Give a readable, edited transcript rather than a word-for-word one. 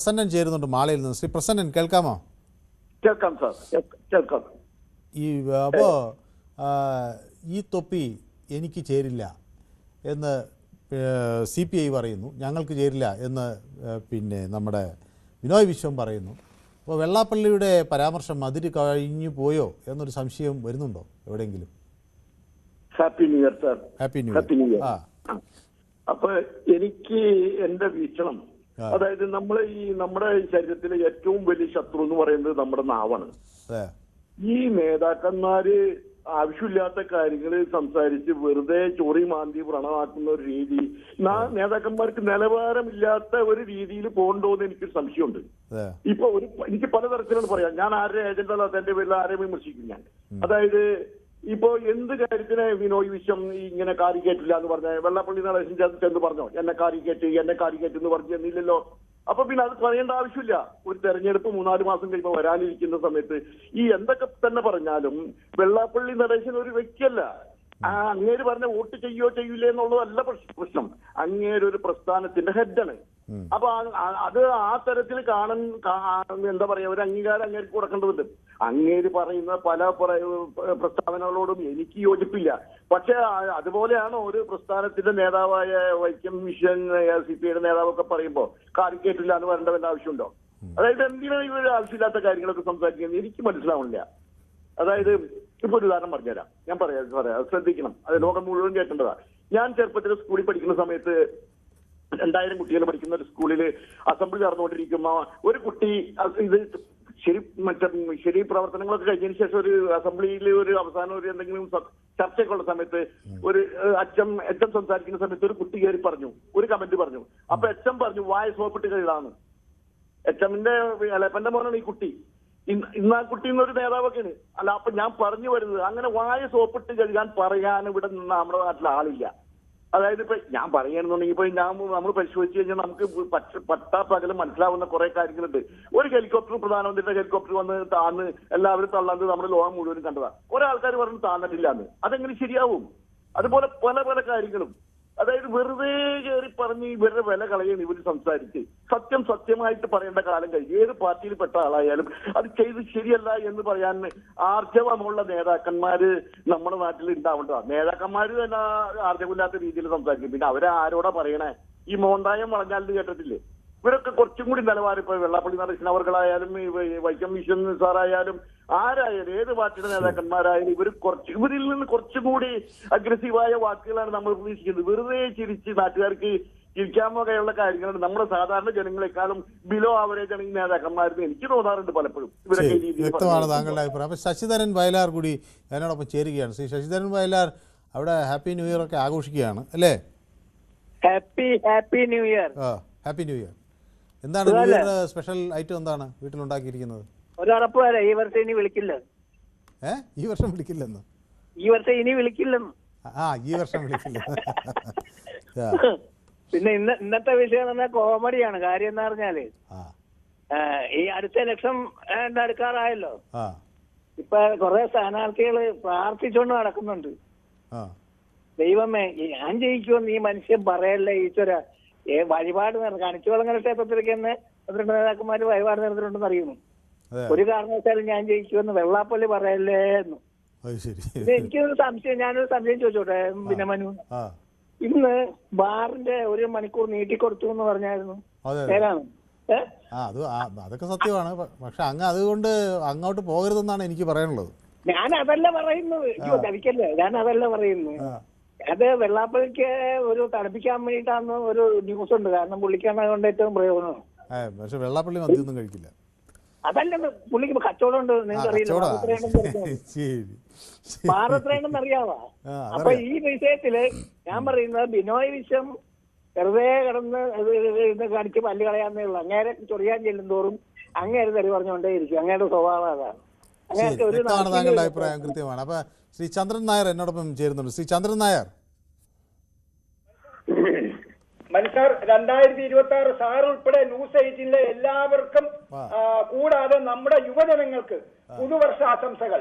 പ്രസന്നൻ ചേരുന്നുണ്ട് മാളയിൽ നിന്ന്. ശ്രീ പ്രസന്നൻ കേൾക്കാമോ? കേൾക്കാം സാർ, കേൾക്കാം. അപ്പോൾ ഈ തൊപ്പി എനിക്ക് ചേരില്ല എന്ന് CPI പറയുന്നു, ഞങ്ങൾക്ക് ചേരില്ല എന്ന് പിന്നെ നമ്മുടെ ബിനോയ് വിശ്വം പറയുന്നു. അപ്പോൾ വെള്ളാപ്പള്ളിയുടെ പരാമർശം അതിര് കഴിഞ്ഞു പോയോ എന്നൊരു സംശയം വരുന്നുണ്ടോ എവിടെയെങ്കിലും? Happy new year sir. Happy new year. അപ്പൊ എനിക്ക് എന്റെ വീക്ഷണം, അതായത് നമ്മുടെ ശരീരത്തിലെ ഏറ്റവും വലിയ ശത്രു എന്ന് പറയുന്നത് നമ്മുടെ നാവാണ്. ഈ നേതാക്കന്മാര് ആവശ്യമില്ലാത്ത കാര്യങ്ങൾ സംസാരിച്ച് വെറുതെ ചൊറി മാന്തി വ്രണമാക്കുന്ന ഒരു രീതി, നേതാക്കന്മാർക്ക് നിലവാരമില്ലാത്ത ഒരു രീതിയിൽ പോകണ്ടോന്ന് എനിക്കൊരു സംശയമുണ്ട്. ഇപ്പൊ എനിക്ക് പലതരത്തിലാണ് പറയാം. ഞാൻ ആരുടെ ഏജന്റല്ല, എന്റെ പേരിൽ ആരെയും വിമർശിക്കും ഞാൻ. അതായത് ഇപ്പോ എന്ത് കാര്യത്തിന് ബിനോയ് വിശ്വം ഇങ്ങനെ കാരിക്കേറ്റില്ല എന്ന് പറഞ്ഞ വെള്ളാപ്പള്ളി നടേശൻ ചെന്ന് പറഞ്ഞോ എന്നെ കാരിക്കേറ്റ് എന്ന് പറഞ്ഞു എന്നില്ലല്ലോ. അപ്പൊ പിന്നെ അത് പറയേണ്ട ആവശ്യമില്ല. ഒരു തെരഞ്ഞെടുപ്പ് 3-4 മാസം കഴിയുമ്പോൾ വരാനിരിക്കുന്ന സമയത്ത് ഈ എന്തൊക്കെ തന്നെ പറഞ്ഞാലും വെള്ളാപ്പള്ളി നടേശൻ ഒരു വ്യക്തിയല്ല. അങ്ങേര് പറഞ്ഞ വോട്ട് ചെയ്യൂലേ എന്നുള്ളതല്ല പ്രശ്നം. അങ്ങേര് ഒരു പ്രസ്ഥാനത്തിന്റെ ഹെഡാണ്. അപ്പൊ അത് ആ തരത്തിൽ എന്താ പറയാ, ഒരു അംഗീകാരം അങ്ങേർക്ക് കൊടുക്കേണ്ടതുണ്ട്. അങ്ങേര് പറയുന്ന പല പ്രസ്താവനകളോടും എനിക്ക് യോജിപ്പില്ല. പക്ഷെ അതുപോലെയാണ് ഒരു പ്രസ്ഥാനത്തിന്റെ നേതാവായ വൈക്കം വിശ്വൻ CPIയുടെ നേതാവൊക്കെ പറയുമ്പോ കാരിക്കേറ്റില്ല എന്ന് പറയേണ്ടതിന്റെ ആവശ്യമുണ്ടോ? അതായത് എന്തിനാണ് ഇവർ ആവശ്യമില്ലാത്ത കാര്യങ്ങളൊക്കെ സംസാരിക്കുന്നത് എനിക്ക് മനസ്സിലാവുന്നില്ല. അതായത് ഇപ്പൊ ഒരു ഉദാഹരണം പറഞ്ഞുതരാം, ഞാൻ പറയാം, ശ്രദ്ധിക്കണം. അത് ലോകം മുഴുവൻ കേൾക്കേണ്ടതാ. ഞാൻ ചെറുപ്പത്തിൽ സ്കൂളിൽ പഠിക്കുന്ന സമയത്ത് 2000 കുട്ടികൾ പഠിക്കുന്ന ഒരു സ്കൂളിൽ അസംബ്ലി നടന്നുകൊണ്ടിരിക്കുമ്പോ ഒരു കുട്ടി ഇത് ശരി പ്രവർത്തനങ്ങളൊക്കെ കഴിഞ്ഞതിന് ശേഷം ഒരു അസംബ്ലിയിൽ ഒരു അവസാനം ഒരു എന്തെങ്കിലും ചർച്ചയൊക്കെ ഉള്ള സമയത്ത് ഒരു അച്ഛൻ സംസാരിക്കുന്ന സമയത്ത് ഒരു കുട്ടി കയറി പറഞ്ഞു, ഒരു കമന്റ് പറഞ്ഞു. അപ്പൊ അച്ഛൻ പറഞ്ഞു വായ സോപ്പിട്ട് കഴിയാന്ന്. അച്ഛന്റെ ഇളയപ്പന്റെ മോനാണ് ഈ കുട്ടി. ഇന്ന് ആ കുട്ടി എന്നൊരു നേതാവൊക്കെയാണ്. അല്ല, അപ്പൊ ഞാൻ പറഞ്ഞു വരുന്നത് അങ്ങനെ വായ സോപ്പിട്ട് കഴുകാൻ പറയാൻ ഇവിടെ നിന്ന് നമ്മുടെ നാട്ടിൽ ആളില്ല. അതായത് ഇപ്പൊ ഞാൻ പറയുകയാണെന്നുണ്ടെങ്കിൽ ഇപ്പൊ നമ്മൾ പരിശോധിച്ച് കഴിഞ്ഞാൽ നമുക്ക് പകലും മനസ്സിലാവുന്ന കുറെ കാര്യങ്ങളുണ്ട്. ഒരു പ്രധാനമന്ത്രിയുടെ ഹെലികോപ്റ്റർ വന്ന് താന്ന് എല്ലാവരും തള്ളാണ്ട് നമ്മുടെ ലോകം മുഴുവനും കണ്ടതാ. കുറെ ആൾക്കാർ പറഞ്ഞു താന്നിട്ടില്ലാന്ന്. അതെങ്ങനെ ശരിയാവും? അതുപോലെ പല കാര്യങ്ങളും. അതായത് വെറുതെ കയറി പറഞ്ഞ് ഇവരുടെ വില കളയാണ് ഇവർ സംസാരിച്ച്. സത്യമായിട്ട് പറയേണ്ട കാലം കഴിഞ്ഞു. ഏത് പാർട്ടിയിൽ പെട്ട ആളായാലും അത് ചെയ്ത് ശരിയല്ല എന്ന് പറയാൻ ആർജവമുള്ള നേതാക്കന്മാര് നമ്മുടെ നാട്ടിൽ ഉണ്ടാവേണ്ടതാണ്. നേതാക്കന്മാര് തന്നെ ആർജവമില്ലാത്ത രീതിയിൽ സംസാരിക്കും. പിന്നെ അവരെ ആരോടാ പറയണേ? ഈ മോന്തായം വളഞ്ഞാലിന് കേട്ടിട്ടില്ലേ? ഇവരൊക്കെ കുറച്ചും കൂടി നിലവാരം, ഇപ്പൊ വെള്ളാപ്പള്ളി നടേശൻ അവർകളായാലും വൈക്കം വിശ്വൻ സാറായാലും ആരായാലും ഏത് പാർട്ടിയുടെ നേതാക്കന്മാരായാലും ഇവരിൽ നിന്ന് കുറച്ചും കൂടി അഗ്രസീവായ വാക്കുകളാണ് നമ്മൾ പ്രതീക്ഷിക്കുന്നത്. വെറുതെ ചിരിച്ച് നാട്ടുകാർക്ക് ചിരിക്കാൻ വകയുള്ള കാര്യങ്ങളാണ്. നമ്മുടെ സാധാരണ ജനങ്ങളെക്കാളും ബിലോ ആവറേജ് ആണ് ഈ നേതാക്കന്മാരെന്ന് എനിക്ക് തോന്നാറുണ്ട് പലപ്പോഴും. വ്യക്തമാണ് താങ്കളുടെ അഭിപ്രായം. അപ്പൊ ശശിധരൻ വയലാർ കൂടി എന്നോടൊപ്പം ചേരുകയാണ്. ശ്രീ ശശിധരൻ വയലാർ അവിടെ ഹാപ്പി ന്യൂ ഇയർ ഒക്കെ ആഘോഷിക്കുകയാണ് അല്ലേ? Happy new year. Happy new year. എന്താണ് ന്യൂ ഇയർ സ്പെഷ്യൽ ഐറ്റം? എന്താണ് വീട്ടിലുണ്ടാക്കിയിരിക്കുന്നത്? ഒരറപ്പ് വരെ ഈ വർഷം ഇനി വിളിക്കില്ല. ഈ വർഷം വിളിക്കില്ലെന്ന്? ഈ വർഷം ഇനി വിളിക്കില്ലെന്ന്. ഈ വർഷം വിളിക്കില്ല. പിന്നെ ഇന്നത്തെ വിഷയം എന്ന് പറഞ്ഞാൽ കോമഡിയാണ്. കാര്യം എന്ന് പറഞ്ഞാല് ഈ അടുത്ത ഇലക്ഷൻ അടുക്കാറായല്ലോ. ഇപ്പൊ കുറെ സ്ഥാനാർത്ഥികള് പ്രാർത്ഥിച്ചുകൊണ്ട് നടക്കുന്നുണ്ട്. ദൈവമേ ഞാൻ ജയിക്കുമെന്ന് ഈ മനുഷ്യൻ പറയല്ലേ ഈശ്വര. വഴിപാട് കണിച്ചുകുളങ്ങര ക്ഷേത്രത്തിലേക്ക് തന്നെ 12 നേതാക്കന്മാര് വഴിപാട് നടത്തിയിട്ടുണ്ടെന്ന് അറിയുന്നു. ഒരു കാരണവശാലും ഞാൻ ജയിക്കുമെന്ന് വെള്ളാപ്പള്ളി പറയല്ലേ എന്ന്. എനിക്കൊരു സംശയം, ഞാനൊരു സംശയം ചോദിച്ചോട്ടെ പിന്നെ മനു. ഇന്ന് ബാറിന്റെ 1 മണിക്കൂർ നീട്ടിക്കൊടുത്തു എന്ന് പറഞ്ഞായിരുന്നു. ശരിയാണ്. അതൊക്കെ സത്യമാണ്. പക്ഷെ അതുകൊണ്ട് അങ്ങോട്ട് പോകരുതെന്നാണ് എനിക്ക് പറയാനുള്ളത്. ഞാൻ അതല്ല പറയുന്നത്. ചതിക്കല്ലേ, ഞാൻ അതല്ല പറയുന്നത്. അത് വെള്ളാപ്പള്ളിക്ക് ഒരു തണുപ്പിക്കാൻ വേണ്ടിയിട്ടാന്ന് ഒരു ന്യൂസ് ഉണ്ട്. കാരണം പുള്ളിക്കാണ് അതുകൊണ്ട് ഏറ്റവും പ്രയോജനം. പക്ഷെ വെള്ളാപ്പള്ളി മദ്യമൊന്നും കഴിക്കില്ല. അതല്ല, പുള്ളിക്ക് കച്ചവടം ഉണ്ട്. നിങ്ങൾക്ക് അറിയില്ല മാറത്രയുണ്ടെന്ന് അറിയാവാ. അപ്പൊ ഈ വിഷയത്തില് ഞാൻ പറയുന്നത് ബിനോയ് വിശ്വം വെറുതെ കിടന്ന് കാണിച്ച് പല്ല് കളയാന്നേ ഉള്ളൂ. അങ്ങേരെ ചൊറിയാൻ ചെല്ലുന്തോറും അങ്ങേര് തെറി പറഞ്ഞുകൊണ്ടേയിരിക്കും. അങ്ങയുടെ സ്വഭാവം അതാണ്. താങ്കളുടെ അഭിപ്രായം കൃത്യമാണ്. അപ്പൊ ശ്രീ ചന്ദ്രൻ നായർ എന്നോടൊപ്പം ചേരുന്നുണ്ട്. ശ്രീ ചന്ദ്രൻ നായർ. മനസ്സാർ, 2026 സാർ ഉൾപ്പെടെ ന്യൂസ് 18 എല്ലാവർക്കും കൂടാതെ നമ്മുടെ യുവജനങ്ങൾക്ക് പുതുവർഷ ആശംസകൾ.